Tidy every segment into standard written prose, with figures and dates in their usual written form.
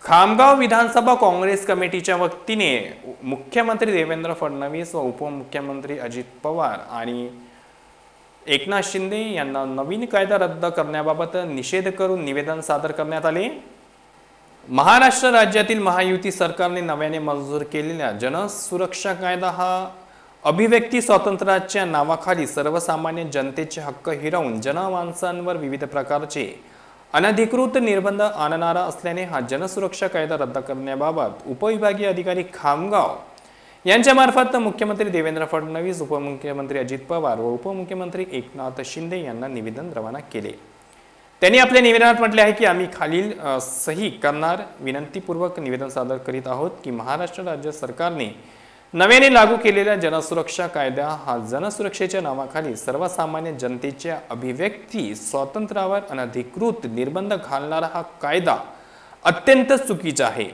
खामगाव विधानसभा काँग्रेस कमिटीच्या वतीने मुख्यमंत्री देवेंद्र फडणवीस व उपमुख्यमंत्री अजित पवार आणि एकनाथ शिंदे यांना नवीन कायदा रद्द करण्याबाबत निषेध करून निवेदन सादर करण्यात आले। महाराष्ट्र राज्यातील महायुती सरकारने नव्याने मंजूर केलेला जनसुरक्षा कायदा हा अभिव्यक्ती स्वातंत्र्याच्या नावाखाली सर्वसामान्य जनतेचे हक्क हिरावून जनमानसांवर विविध प्रकारचे अनधिकृत निर्बंध आणणारा असल्याने हा जनसुरक्षा कायदा रद्द करण्याबाबत उपविभागीय अधिकारी खामगाव यांच्यामार्फत मुख्यमंत्री देवेंद्र फडणवीस, उपमुख्यमंत्री अजित पवार व उपमुख्यमंत्री एकनाथ शिंदे यांना निवेदन रवाना केले। त्यांनी आपल्या निवेदनात म्हटले आहे की आम्ही खालील सही करणार विनंतीपूर्वक निवेदन सादर करीत आहोत की महाराष्ट्र राज्य सरकारने नव्याने लागू केलेल्या जनसुरक्षा कायदा हा जनसुरक्षेच्या नावाखाली सर्वसामान्य जनतेच्या अभिव्यक्ती स्वातंत्र्यावर अनधिकृत निर्बंध घालणारा हा कायदा अत्यंत चुकीचा आहे।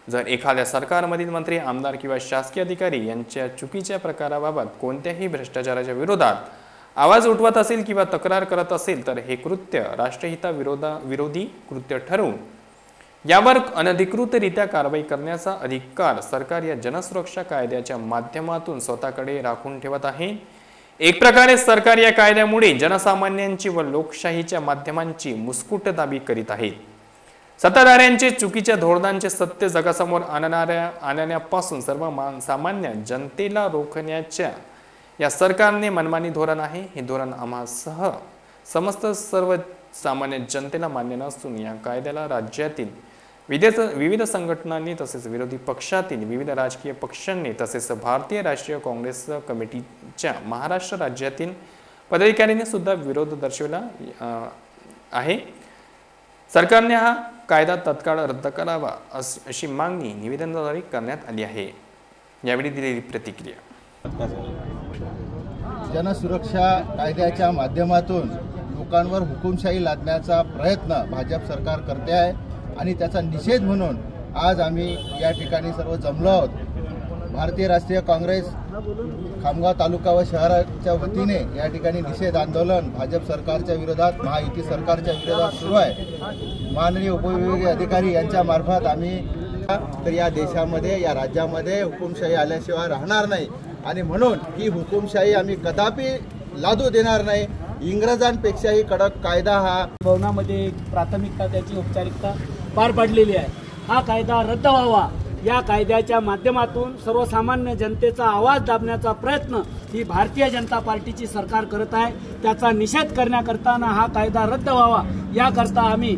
जर एखाद्या सरकारमधील मंत्री, आमदार किंवा शासकीय अधिकारी यांच्या चुकीच्या प्रकाराबाबत कोणत्याही भ्रष्टाचाराच्या विरोधात आवाज उठवत असेल किंवा तक्रार करत असेल तर हे कृत्य राष्ट्रहिताविरोधी कृत्य ठरवून यावर अनधिकृतरित्या कारवाई करण्याचा अधिकार सरकार या जनसुरक्षा कायद्याच्या माध्यमातून स्वतःकडे राखून ठेवत आहे। एक प्रकारे सरकार या कायद्यामुळे जनसामान्यांची व लोकशाहीच्या माध्यमांची मुस्कुटदाबी करीत आहे। सत्ताधाऱ्यांचे चुकीच्या धोरणांचे सत्य जगासमोर आणण्यापासून सामान्य जनतेला रोखण्याच्या या सरकारने मनमानी धोरण आहे। हे धोरण आम्हासह समस्त सर्व सामान्य जनतेला मान्य नसून या कायद्याला राज्यातील विविध संघटनांनी तसेच विरोधी पक्षातील विविध राजकीय पक्षांनी तसेच भारतीय राष्ट्रीय काँग्रेस कमिटीच्या महाराष्ट्र राज्यातील पदाधिकाऱ्यांनी सुद्धा विरोध दर्शवला आहे। सरकारने हा कायदा तत्काळ रद्द करावा अशी मागणी निवेदनाद्वारे करण्यात आली आहे। यावेळी दिलेली प्रतिक्रिया। जनसुरक्षा कायद्याच्या माध्यमातून लोकांवर हुकुमशाही लादण्याचा प्रयत्न भाजप सरकार करते आहे आणि त्याचा निषेध म्हणून आज आम्ही या ठिकाणी सर्व जमलो आहोत। भारतीय राष्ट्रीय काँग्रेस खामगाव तालुका व शहराच्या वतीने या ठिकाणी निषेध आंदोलन भाजप सरकारच्या विरोधात, महायुती सरकारच्या विरोधात सुरू आहे। माननीय उपविभागीय अधिकारी यांच्या मार्फत आम्ही तर या देशामध्ये, या राज्यामध्ये हुकुमशाही आल्याशिवाय राहणार नाही आणि म्हणून ही हुकुमशाही आम्ही कदापि लादू देणार नाही। इंग्रजांपेक्षाही कडक कायदा हा भवनामध्ये प्राथमिकता त्याची औपचारिकता पार पाडलेली आहे। हा कायदा रद्द व्हावा, या कायद्याच्या माध्यमातून सर्वसामान्य जनतेचा आवाज दाबण्याचा प्रयत्न ही भारतीय जनता पार्टीची सरकार करत आहे। त्याचा निषेध करण्याकरता हा कायदा रद्द व्हावा याकरता आम्ही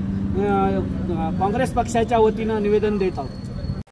काँग्रेस पक्षाच्या वतीने निवेदन देत आहोत।